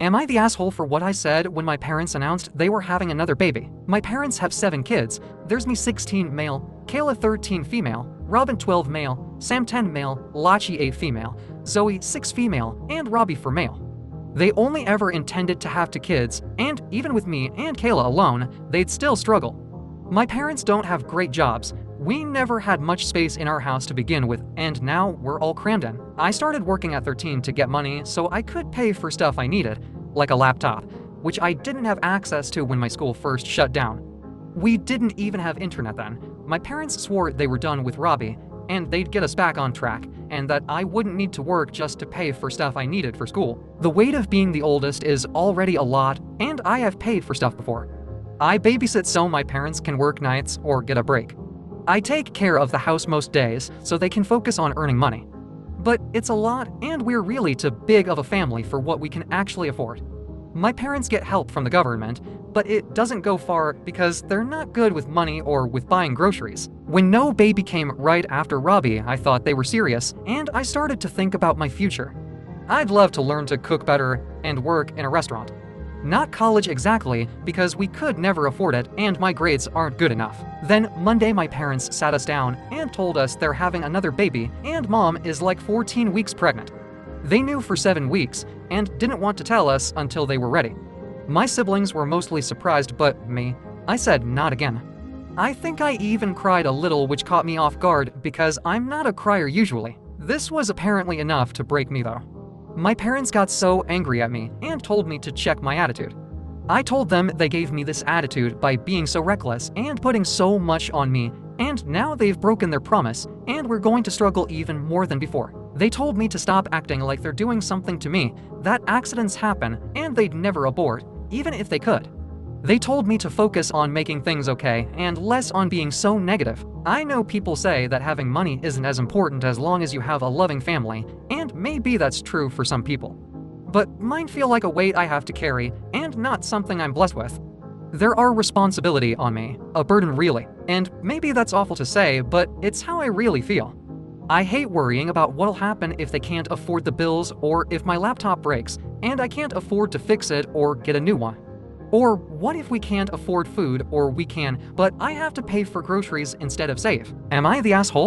Am I the asshole for what I said when my parents announced they were having another baby? My parents have 7 kids. There's me 16 male, Kayla 13 female, Robin 12 male, Sam 10 male, Lachi 8 female, Zoe 6 female, and Robbie 4 male. They only ever intended to have 2 kids, and even with me and Kayla alone, they'd still struggle. My parents don't have great jobs. We never had much space in our house to begin with, and now we're all crammed in. I started working at 13 to get money so I could pay for stuff I needed, like a laptop, which I didn't have access to when my school first shut down. We didn't even have internet then. My parents swore they were done with Robbie, and they'd get us back on track, and that I wouldn't need to work just to pay for stuff I needed for school. The weight of being the oldest is already a lot, and I have paid for stuff before. I babysit so my parents can work nights or get a break. I take care of the house most days so they can focus on earning money. But it's a lot, and we're really too big of a family for what we can actually afford. My parents get help from the government, but it doesn't go far because they're not good with money or with buying groceries. When no baby came right after Robbie, I thought they were serious, and I started to think about my future. I'd love to learn to cook better and work in a restaurant. Not college exactly, because we could never afford it and my grades aren't good enough. Then Monday my parents sat us down and told us they're having another baby and mom is like 14 weeks pregnant. They knew for 7 weeks and didn't want to tell us until they were ready. My siblings were mostly surprised, but me, I said not again. I think I even cried a little, which caught me off guard because I'm not a crier usually. This was apparently enough to break me though. My parents got so angry at me and told me to check my attitude. I told them they gave me this attitude by being so reckless and putting so much on me, and now they've broken their promise and we're going to struggle even more than before. They told me to stop acting like they're doing something to me, that accidents happen and they'd never abort, even if they could. They told me to focus on making things okay and less on being so negative. I know people say that having money isn't as important as long as you have a loving family, and maybe that's true for some people. But mine feel like a weight I have to carry and not something I'm blessed with. There are responsibility on me, a burden really, and maybe that's awful to say, but it's how I really feel. I hate worrying about what'll happen if they can't afford the bills or if my laptop breaks and I can't afford to fix it or get a new one. Or what if we can't afford food or we can, but I have to pay for groceries instead of save? Am I the asshole?